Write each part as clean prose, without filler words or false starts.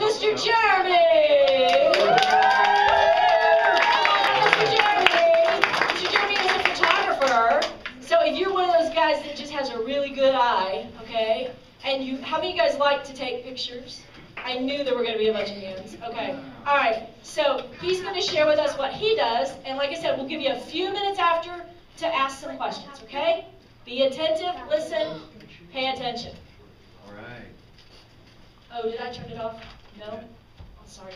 Mr. Jeremy! Mr. Jeremy is a photographer. So if you're one of those guys that just has a really good eye, okay, and how many of you guys like to take pictures? I knew there were going to be a bunch of hands. Okay. All right. So he's going to share with us what he does, and like I said, we'll give you a few minutes after to ask some questions, okay? Be attentive, listen, pay attention. All right. Oh, did I turn it off? No? I'm sorry.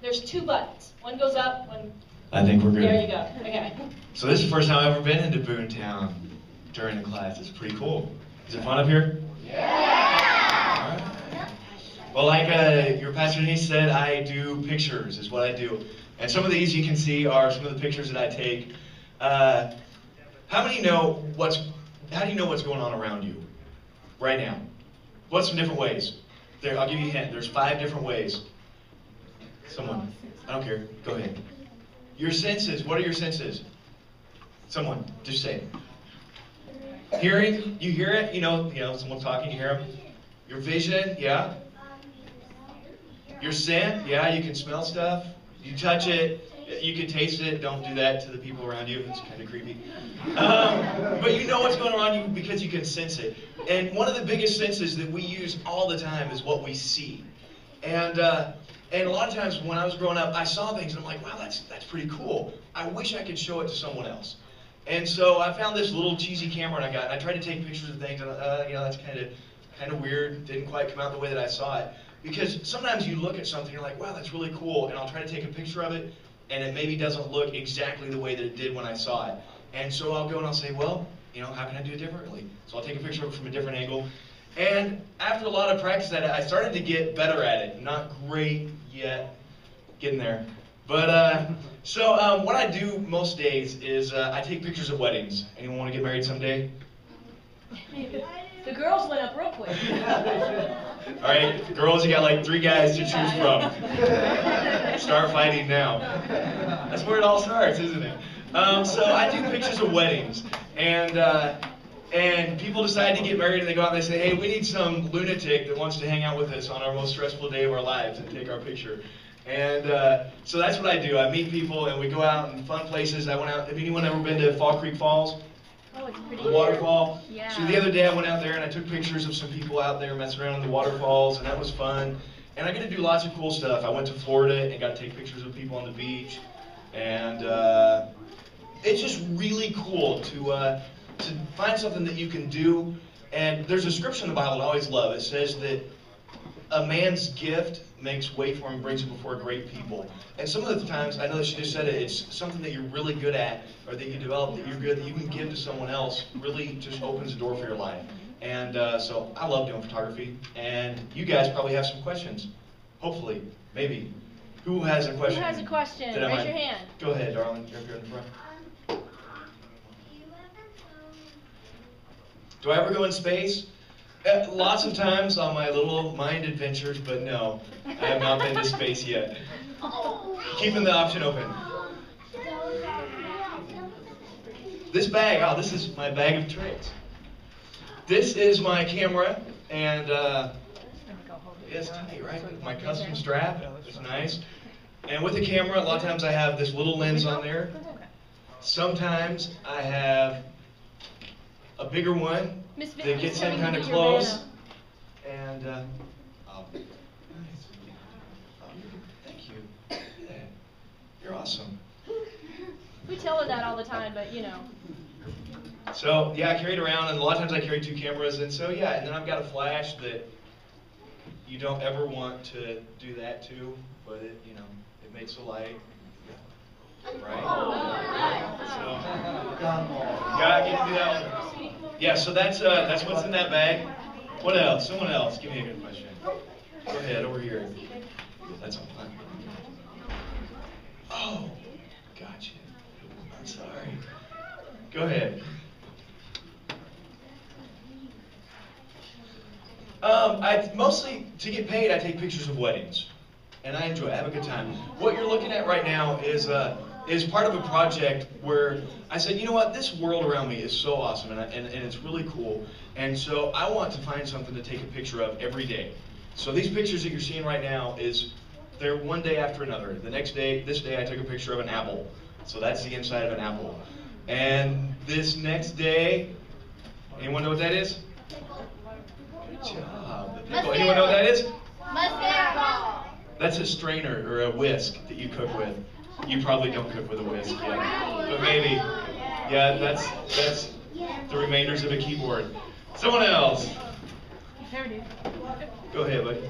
There's two buttons. One goes up, one... I think we're good. There you go. Okay. So this is the first time I've ever been into BoomTown during the class. It's pretty cool. Is it fun up here? Yeah! All right. Well, like your pastor Denise said, I do pictures is what I do. And some of these you can see are some of the pictures that I take. How do you know what's going on around you right now? What's some different ways? There, I'll give you a hint. There's 5 different ways. Someone. I don't care. Go ahead. Your senses. What are your senses? Someone. Just say it. Hearing. You hear it. You know, someone talking. You hear them. Your vision. Yeah. Your scent. Yeah. You can smell stuff. You touch it. You can taste it. Don't do that to the people around you. It's kind of creepy. But you know what's going on you because you can sense it. And one of the biggest senses that we use all the time is what we see. And a lot of times when I was growing up, I saw things and I'm like, wow, that's pretty cool. I wish I could show it to someone else. And so I found this little cheesy camera and I tried to take pictures of things and that's kind of weird. Didn't quite come out the way that I saw it. Because sometimes you look at something and you're like, wow, that's really cool, and I'll try to take a picture of it and it maybe doesn't look exactly the way that it did when I saw it. And so I'll go and I'll say, well, how can I do it differently? So I'll take a picture of it from a different angle. And after a lot of practice at it, I started to get better at it. Not great yet, getting there. But so what I do most days is I take pictures of weddings. Anyone want to get married someday? The girls went up real quick. All right, girls, you got like 3 guys to choose from. Start fighting now. That's where it all starts, isn't it? So I do pictures of weddings, and people decide to get married, and they go out and they say, hey, we need some lunatic that wants to hang out with us on our most stressful day of our lives and take our picture. And so that's what I do. I meet people, and we go out in fun places. I went out. Have anyone ever been to Fall Creek Falls? Oh, it's pretty. The waterfall. Yeah. So the other day I went out there and I took pictures of some people out there messing around in the waterfalls, and that was fun. And I get to do lots of cool stuff. I went to Florida and got to take pictures of people on the beach, and it's just really cool to find something that you can do. And there's a scripture in the Bible that I always love. It says that a man's gift makes way for him, brings him before great people. And some of the times, I know that she just said it, it's something that you're really good at, or that you develop that you're good, that you can give to someone else, really just opens the door for your life. And so I love doing photography, and you guys probably have some questions. Hopefully, maybe. Who has a question? Who has a question? Raise your hand. Go ahead, darling. You're up here in the front. Do I ever go in space? Lots of times on my little mind adventures, but no, I have not been to space yet. Keeping the option open. This bag, this is my bag of tricks. This is my camera, and it's tight, right? My custom strap, it's nice. And with the camera, a lot of times I have this little lens on there. Sometimes I have a bigger one that gets in kind of close. And thank you. Yeah, you're awesome. We tell her that all the time, but So yeah, I carry it around, and a lot of times I carry 2 cameras, and so yeah, and then I've got a flash that you don't ever want to do that to, but it it makes a light. Right? So, yeah, I get to do that one. Yeah, so that's what's in that bag. What else? Someone else. Give me a good question. Go ahead, over here. That's all fine. Oh, gotcha. I'm sorry. Go ahead. Mostly, to get paid, I take pictures of weddings. And I enjoy it. I have a good time. What you're looking at right now is part of a project where I said, you know what, this world around me is so awesome, and it's really cool. And so I want to find something to take a picture of every day. So these pictures that you're seeing right now they're one day after another. The next day, this day I took a picture of an apple. So that's the inside of an apple. And this next day, anyone know what that is? Good job. Anyone know what that is? That's a strainer or a whisk that you cook with. You probably don't cook with a whisk yet, but maybe. Yeah, that's the remainders of a keyboard. Someone else. Go ahead, buddy.